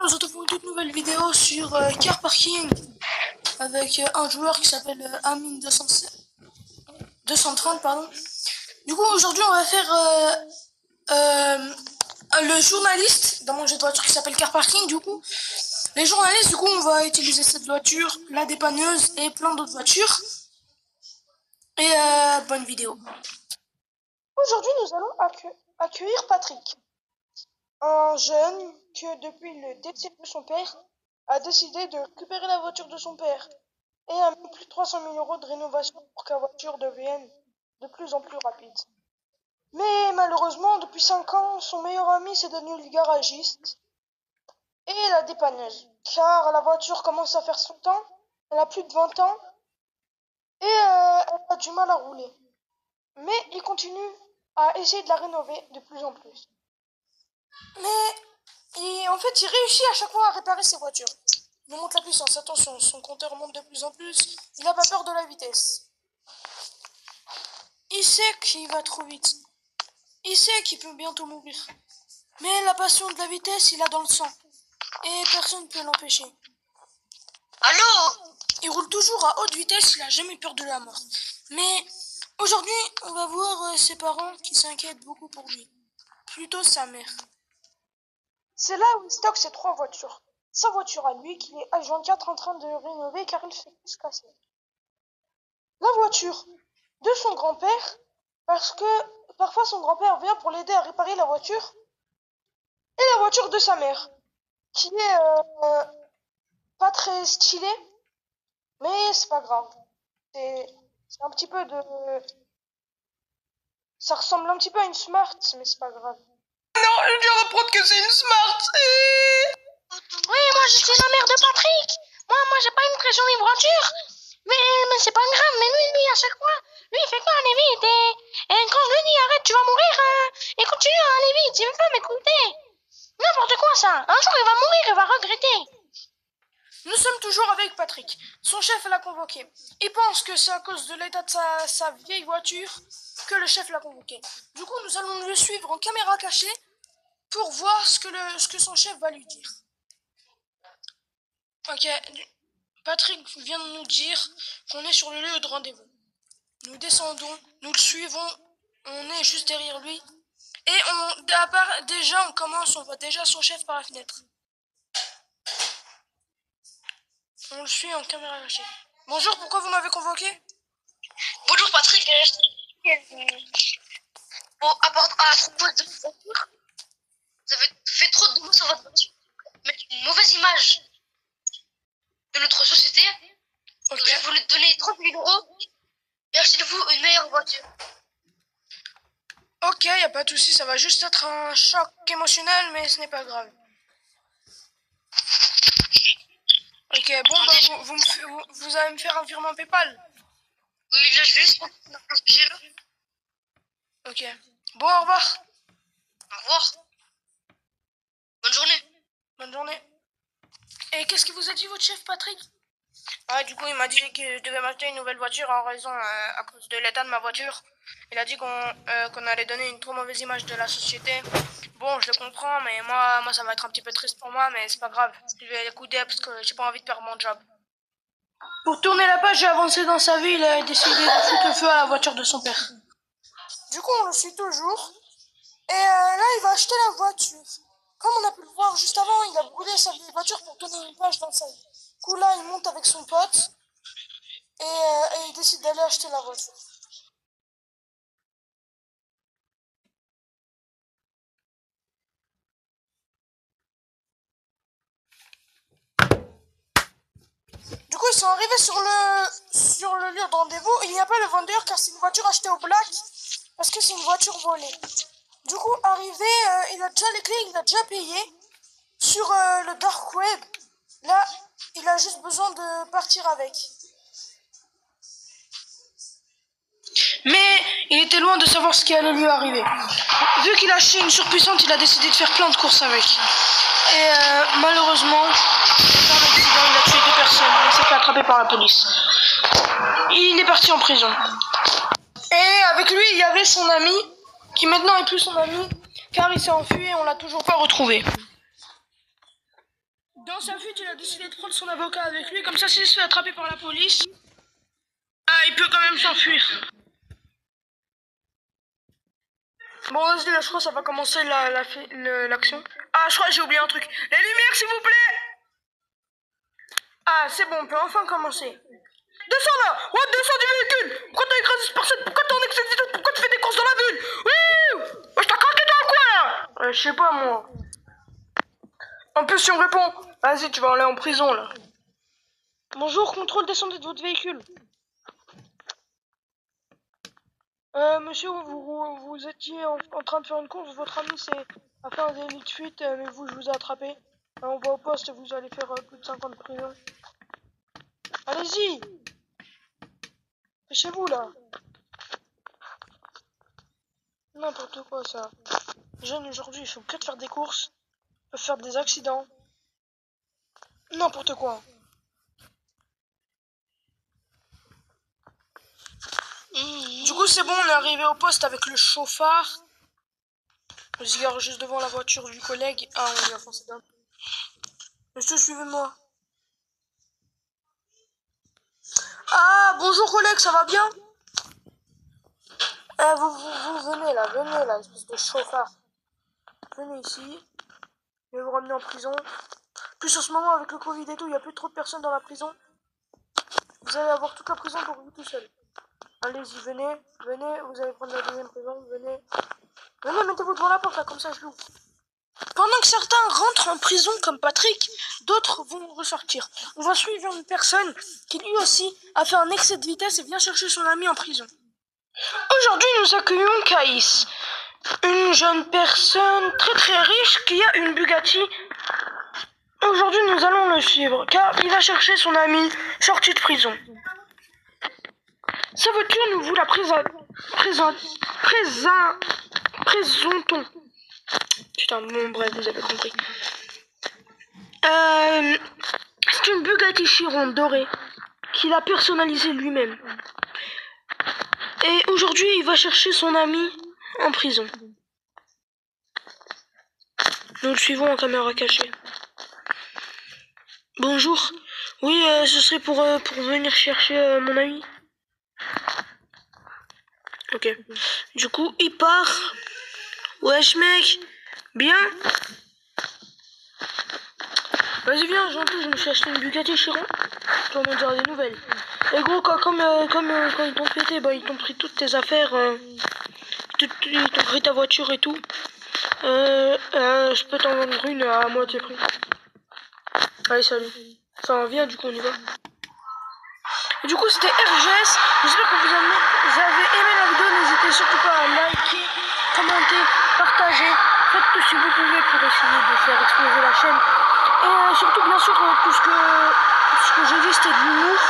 On se retrouve pour une toute nouvelle vidéo sur Car Parking avec un joueur qui s'appelle Amine 230 pardon. Du coup aujourd'hui on va faire le journaliste dans mon jeu de voiture qui s'appelle Car Parking. Du coup les journalistes, du coup on va utiliser cette voiture, la dépanneuse et plein d'autres voitures. Et bonne vidéo. Aujourd'hui nous allons accueillir Patrick, un jeune que depuis le décès de son père a décidé de récupérer la voiture de son père et a mis plus de 300 000 € de rénovation pour que la voiture devienne de plus en plus rapide. Mais malheureusement, depuis 5 ans, son meilleur ami c'est devenu le garagiste et la dépanneuse, car la voiture commence à faire son temps, elle a plus de 20 ans et elle a du mal à rouler. Mais il continue à essayer de la rénover de plus en plus. Mais en fait, il réussit à chaque fois à réparer ses voitures. Il monte la puissance, attention, son compteur monte de plus en plus. Il n'a pas peur de la vitesse. Il sait qu'il va trop vite. Il sait qu'il peut bientôt mourir. Mais la passion de la vitesse, il a dans le sang. Et personne ne peut l'empêcher. Allô? Il roule toujours à haute vitesse, il n'a jamais peur de la mort. Mais aujourd'hui, on va voir ses parents qui s'inquiètent beaucoup pour lui. Plutôt sa mère. C'est là où il stocke ses 3 voitures. Sa voiture à lui, qu'il est H24 en train de rénover car il fait plus se casser. La voiture de son grand-père, parce que parfois son grand-père vient pour l'aider à réparer la voiture. Et la voiture de sa mère, qui est pas très stylée, mais c'est pas grave. C'est un petit peu de... Ça ressemble un petit peu à une Smart, mais c'est pas grave. Non, je viens d'apprendre que c'est une Smart. Oui, moi je suis la mère de Patrick. Moi j'ai pas une très jolie voiture. Mais c'est pas grave, mais lui à chaque fois, lui il fait quoi aller vite et quand je lui dis arrête tu vas mourir et continue à aller vite, il veut pas m'écouter. N'importe quoi ça, un jour il va mourir, il va regretter. Nous sommes toujours avec Patrick. Son chef l'a convoqué. Il pense que c'est à cause de l'état de sa vieille voiture que le chef l'a convoqué. Du coup, nous allons le suivre en caméra cachée pour voir ce que son chef va lui dire. Ok, Patrick vient de nous dire qu'on est sur le lieu de rendez-vous. Nous descendons, nous le suivons, on est juste derrière lui. Et déjà on commence, on voit déjà son chef par la fenêtre. On le suit en caméra cachée. Bonjour, pourquoi vous m'avez convoqué? Bonjour Patrick, bon, à propos de votre voiture, vous avez fait trop de mots sur votre voiture, mettre une mauvaise image de notre société. Ok. Donc, je voulais te donner 30 000 € et acheter de vous une meilleure voiture. Ok, y a pas de souci, ça va juste être un choc émotionnel, mais ce n'est pas grave. Ok, bon, bah, vous allez me faire un virement PayPal. Oui, là, juste pour là. Ok. Bon, au revoir. Au revoir. Bonne journée. Bonne journée. Et qu'est-ce qu'il vous a dit, votre chef, Patrick? Ah, du coup, il m'a dit que je devais m'acheter une nouvelle voiture en raison, à cause de l'état de ma voiture. Il a dit qu'on allait donner une trop mauvaise image de la société. Bon, je le comprends, mais moi, ça va être un petit peu triste pour moi, mais c'est pas grave. Je vais l'écouter parce que j'ai pas envie de perdre mon job. Pour tourner la page et avancer dans sa vie, il a décidé de foutre le feu à la voiture de son père. Du coup, on le suit toujours. Et là, il va acheter la voiture. Comme on a pu le voir juste avant, il a brûlé sa vieille voiture pour tourner une page dans sa vie. Du coup, là, il monte avec son pote et il décide d'aller acheter la voiture. Du coup, ils sont arrivés sur le lieu de rendez-vous. Il n'y a pas le vendeur car c'est une voiture achetée au black parce que c'est une voiture volée. Du coup, arrivé, il a déjà les clés, il a déjà payé sur le dark web. Là, il a juste besoin de partir avec. Mais il était loin de savoir ce qui allait lui arriver. Vu qu'il a acheté une surpuissante, il a décidé de faire plein de courses avec. Et malheureusement, dans l'accident, il a tué 2 personnes. Il s'est fait attraper par la police. Il est parti en prison. Et avec lui, il y avait son ami, qui maintenant est plus son ami, car il s'est enfui et on l'a toujours pas retrouvé. Dans sa fuite, il a décidé de prendre son avocat avec lui, comme ça s'il se fait attraper par la police, il peut quand même s'enfuir. Bon, vas-y, là, je crois que ça va commencer l'action. Ah, je crois que j'ai oublié un truc. Les lumières, s'il vous plaît. Ah, c'est bon, on peut enfin commencer. Descends là. Ouais, descends du véhicule. Pourquoi t'as écrasé cette personne? Pourquoi t'es en excès de vitesse? Pourquoi tu fais des courses dans la ville? Oui. Ouais, je t'ai craqué dans le coin, là. Je sais pas, moi. En plus, si on répond, vas-y, tu vas aller en prison, là. Bonjour, contrôle, descendez de votre véhicule. Monsieur, vous étiez en train de faire une course, votre ami a fait un délit de fuite, mais vous, je vous ai attrapé. On va au poste, vous allez faire plus de 5 ans de prison. Allez-y. C'est chez vous, là. N'importe quoi, ça. Les jeunes, aujourd'hui, il faut que de faire des courses. Ils peuvent faire des accidents. N'importe quoi. Du coup, c'est bon, on est arrivé au poste avec le chauffard. On se gare juste devant la voiture du collègue. Ah, on y a foncé d'un. Monsieur, suivez-moi. Ah, bonjour collègue, ça va bien? Vous venez là, espèce de chauffard. Venez ici. Je vais vous ramener en prison. Plus en ce moment, avec le Covid et tout, il n'y a plus trop de personnes dans la prison. Vous allez avoir toute la prison pour vous tout seul. Allez-y, venez, vous allez prendre la deuxième prison, venez. Venez, mettez-vous devant la porte, là, comme ça je l'ouvre. Pendant que certains rentrent en prison, comme Patrick, d'autres vont ressortir. On va suivre une personne qui lui aussi a fait un excès de vitesse et vient chercher son ami en prison. Aujourd'hui, nous accueillons Caïs, une jeune personne très très riche qui a une Bugatti. Aujourd'hui, nous allons le suivre, car il va chercher son ami sorti de prison. Sa voiture, nous vous la présentons. Putain, bon, bref, vous avez compris. C'est une Bugatti Chiron dorée qu'il a personnalisée lui-même. Et aujourd'hui, il va chercher son ami en prison. Nous le suivons en caméra cachée. Bonjour. Oui, ce serait pour venir chercher mon ami. Ok. Du coup, il part. Wesh mec. Bien. Vas-y viens, gentil, je me suis acheté une Bugatti Chiron. Tu vas m'en dire des nouvelles. Et gros, comme quand ils t'ont pété, bah ils t'ont pris toutes tes affaires. Ils t'ont pris ta voiture et tout. Je peux t'en vendre une à moitié prix. Allez, salut. Enfin, viens, du coup, on y va. Et du coup, c'était RGS. J'espère que vous avez aimé la vidéo. N'hésitez surtout pas à liker, commenter, partager. Faites tout ce que vous pouvez pour essayer de faire exploser la chaîne. Et surtout, bien sûr, tout ce que j'ai dit, c'était de l'humour.